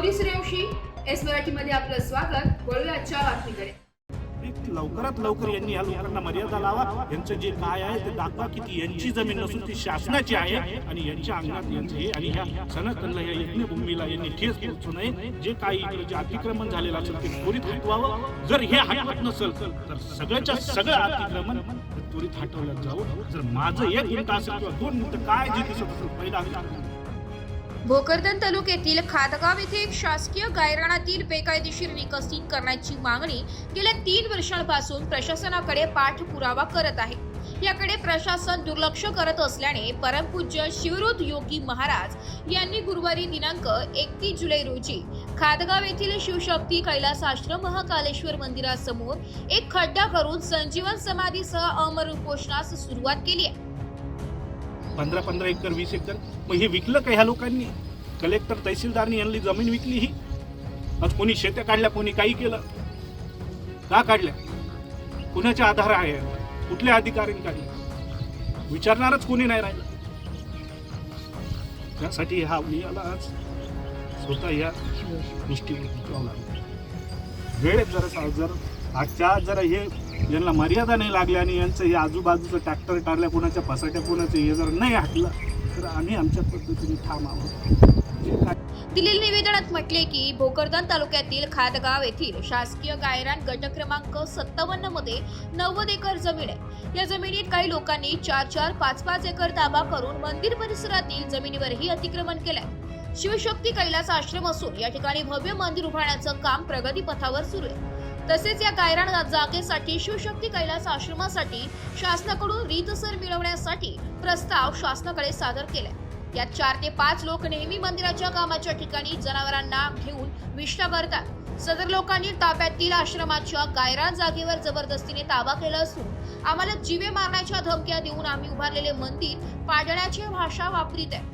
Gauri Suryavanshi S मराठीमध्ये आपलं स्वागत. वळूया आजच्या बातमीकडे. लवकरात लवकर यांनी या लोकांना मर्यादा लावा. यांचं जे काय आहे ते दाखवा की ती यांची जमीन नसून ती शासनाची आहे आणि यांच्या अंगात यांचं हे आणि ह्या सनातनला या यज्ञभूमीला यांनी ठेस पोहोचू नये. जे काही इकडे जे अतिक्रमण झालेलं असेल ते त्वरित हटवावं. जर हे हटवत नसेल तर सगळ्याच्या सगळं अतिक्रमण त्वरित हटवलं जावं. जर माझं 1 मिनिट असेल किंवा 2 मिनिटं काय जे दिसत असेल पहिला भोकरदन तालुक्यातील खातगाव येथे एक शासकीय गायरानातील बेकायदेशीर निकषीकरण करण्याची मागणी गेल्या 3 वर्षांपासून प्रशासनाकडे पाठपुरावा करत आहे. याकडे प्रशासन दुर्लक्ष करत असल्याने परमपूज्य शिवरुद्र योगी महाराज यांनी गुरुवारी दिनांक 31 जुलै रोजी खातगाव येथील शिवशक्ती कैलास आश्रम महाकालेश्वर मंदिरासमोर एक खड्डा करून संजीवन समाधीसह अमर उपोषणास सुरुवात केली आहे. 15 एकर 20 एकर मग हे विकलं का ह्या लोकांनी? कलेक्टर तहसीलदारनी यांनी जमीन विकली. ही आज कोणी शेत्या काढल्या, कोणी काही केलं. का काढल्या? कुणाच्या आधार आहे? कुठल्या अधिकाऱ्यांनी काढल्या? विचारणारच कोणी नाही राहिलं. त्यासाठी हा याला आज स्वतः या गोष्टी वेळेत जर आजच्या जरा हे यांना मर्यादा नाही लागल्या आणि यांचं हे आजूबाजूचं ट्रॅक्टर टारल्या, कोणाच्या फसाट्या कोणाचं हे जर नाही हटलं तर आम्ही आमच्या पद्धतीने ठाम आहोत. दिलेल्या निवेदनात म्हटले की भोकरदन तालुक्यातील खातगाव येथील शासकीय गायरान गट क्रमांक 57 मध्ये 90 एकर जमीन आहे. या जमिनीत काही लोकांनी 4-4, 5-5 एकर ताबा करून मंदिर परिसरातील जमिनीवरही अतिक्रमण केलंय. शिवशक्ती कैलास आश्रम असून या ठिकाणी भव्य मंदिर उभारण्याचं काम प्रगतीपथावर सुरू आहे. तसेच या गायरान जागेसाठी शिवशक्ती कैलास आश्रमासाठी शासनाकडून रीतसर मिळवण्यासाठी प्रस्ताव शासनाकडे सादर केलाय. यात 4 ते 5 लोक नेहमी मंदिराच्या कामाच्या ठिकाणी जनावरांना घेऊन विष्ठा करतात. सदर लोकांनी ताब्यातील आश्रमाच्या गायरान जागेवर जबरदस्तीने ताबा केला असून आम्हाला जीवे मारण्याच्या धमक्या देऊन आम्ही उभारलेले मंदिर पाडण्याची भाषा वापरीत आहे.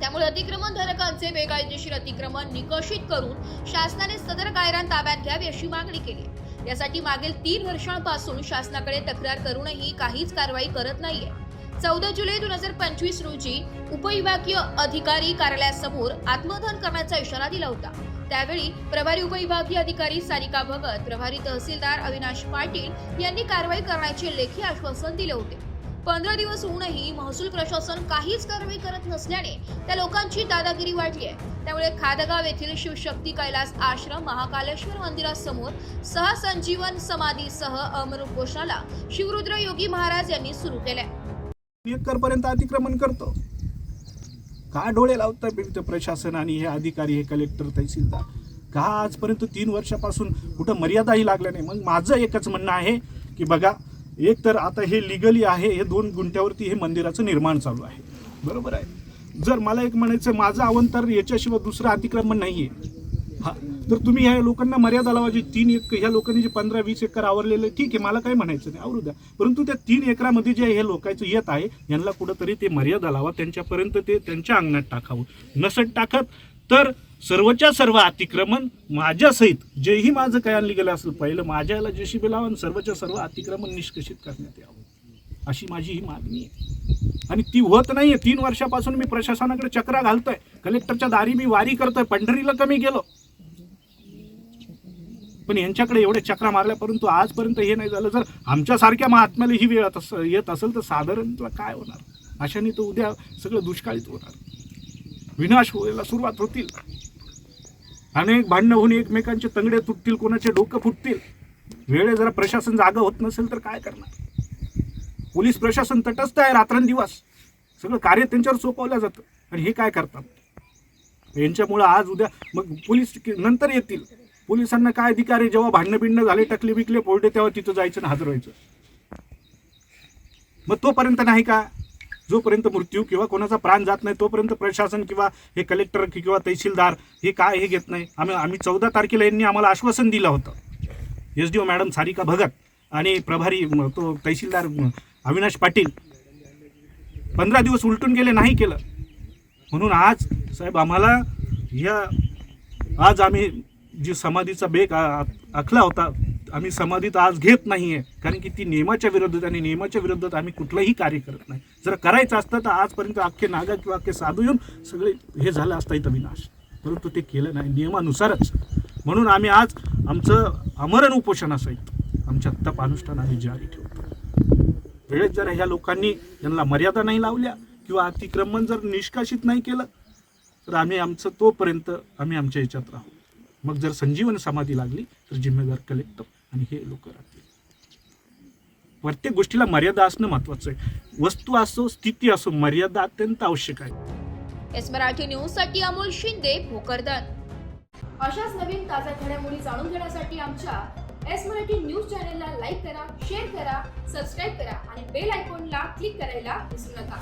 त्यामुळे अतिक्रमण धारकांचे बेकायदेशीर अतिक्रमण निकषित करून शासनाने सदर गायरान ताब्यात घ्यावी अशी मागणी केली. यासाठी मागील 3 वर्षांपासून शासनाकडे तक्रार करूनही काहीच कारवाई करत नाहीये. 14 जुलै 2025 रोजी उपविभागीय अधिकारी कार्यालयासमोर आत्मदहन करण्याचा इशारा दिला होता. त्यावेळी प्रभारी उपविभागीय अधिकारी सारिका भगत, प्रभारी तहसीलदार अविनाश पाटील यांनी कारवाई करण्याचे लेखी आश्वासन दिले होते. 15 दिवस होऊनही महसूल प्रशासन काहीच कारवाई करत नसल्याने त्या लोकांची दादागिरी वाढली आहे. त्यामुळे खातगाव येथील शिवशक्ती कैलास आश्रम महाकालेश्वर मंदिरासमोर सहसंजीवन समाधीसह अमर उपोषणाला शिवरुद्र योगी महाराज यांनी सुरू केले. एकर पर्यंत अतिक्रमण करतो का? डोळे लावतात प्रशासन आणि हे अधिकारी, हे कलेक्टर तहसीलदार का आजपर्यंत 3 वर्षापासून कुठं मर्यादाही लागल्या नाही. मग माझं एकच म्हणणं आहे की बघा, एक तर आता हे लिगली आहे, हे 2 गुंठ्यावरती हे मंदिराचं निर्माण चालू आहे, बरोबर आहे. जर मला एक म्हणायचं माझं अवंतर याच्याशिवाय दुसरं अतिक्रमण नाहीये, हा, तर तुम्ही ह्या लोकांना मर्यादा लावायची. 3 एकर ह्या लोकांनी जे 15-20 एकर आवरलेलं ठीक आहे, मला काही म्हणायचं नाही, आवरू द्या. परंतु त्या 3 एकरामध्ये जे हे लोकांचं येत आहे यांना कुठंतरी ते मर्यादा लावा, त्यांच्यापर्यंत ते त्यांच्या अंगणात टाकावं. नसत टाकत तर सर्वच्या सर्व अतिक्रमण माझ्यासहित जेही माझं काय आणली गेलं असेल पहिलं माझ्याला जेसीबी लावून सर्वच्या सर्व अतिक्रमण निष्कषित करण्यात यावं अशी माझी ही मागणी आहे. आणि ती होत नाहीये. 3 वर्षापासून मी प्रशासनाकडे चक्रा घालतोय, कलेक्टरच्या दारी मी वारी करतोय, पंढरीला कमी गेलो, पण यांच्याकडे एवढे चक्रा मारल्या परंतु आजपर्यंत हे नाही झालं. जर आमच्यासारख्या महात्म्याला ही वेळ येत असेल तर साधारण काय होणार? अशाने तर उद्या सगळं दुष्काळीत होणार, विनाश व्हायला सुरुवात होतील, अनेक भांडणं होऊन एकमेकांचे तंगडे तुटतील, कोणाचे डोकं फुटतील. वेळे जरा प्रशासन जागा होत नसेल तर काय करणार? पोलीस प्रशासन तटस्थ आहे, रात्रंदिवस सगळं कार्य त्यांच्यावर सोपवलं जातं आणि हे काय करतात? यांच्यामुळं आज उद्या मग पोलीस नंतर येतील. पोलिसांना काय अधिकार आहे? जेव्हा भांडणं बिंडणं झाले, टकले बिकले पोलटे, तेव्हा तिथं जायचं आणि हजर व्हायचं. मग तोपर्यंत नाही का? जोपर्यंत मृत्यू किंवा कोणाचा प्राण जात नाही तोपर्यंत प्रशासन किंवा हे कलेक्टर किंवा तहसीलदार हे काय हे घेत नाही. आम्ही 14 तारखेला यांनी आम्हाला आश्वासन दिलं होतं, SDO मॅडम सारिका भगत आणि प्रभारी तो तहसीलदार अविनाश पाटील. 15 दिवस उलटून गेले, नाही केलं. म्हणून आज साहेब आम्हाला आज आम्ही जी समाधीचा बेक आखला होता आम्ही समाधीत आज घेत नाहीये, कारण की ती नियमाच्या विरोधात आणि नियमाच्या विरोधात आम्ही कुठलंही कार्य करत नाही. जर करायचं असतं तर आजपर्यंत अख्खे नागा किंवा अख्खे साधू येऊन सगळे हे झालं असतं इथं विनाश. परंतु ते केलं नाही नियमानुसारच. म्हणून आम्ही आज आमचं आमरण उपोषणासहित आमच्या तप अनुष्ठान आम्ही जारी ठेवतो. वेळेत जर ह्या लोकांनी यांना मर्यादा नाही लावल्या किंवा अतिक्रमण जर निष्कासित नाही केलं तर आम्ही आमचं तोपर्यंत आम्ही आमच्या याच्यात राहू. मग जर संजीवन समाधी लागली तर जिम्मेदार कलेक्टर आणि हे लोक राहतील. प्रत्येक गोष्टीला मर्यादा असणं महत्वाचं आहे. वस्तू असो स्थिती असो मर्यादा अत्यंत आवश्यक आहे. एस मराठी न्यूज साठी अमोल शिंदे, भोकरदन. अशाच नवीन ताज्या घडामोडी जाणून घेण्यासाठी आमच्या एस मराठी न्यूज चॅनलला लाईक करा, शेअर करा, सबस्क्राईब करा आणि बेल आयकॉनला क्लिक करायला विसरू नका.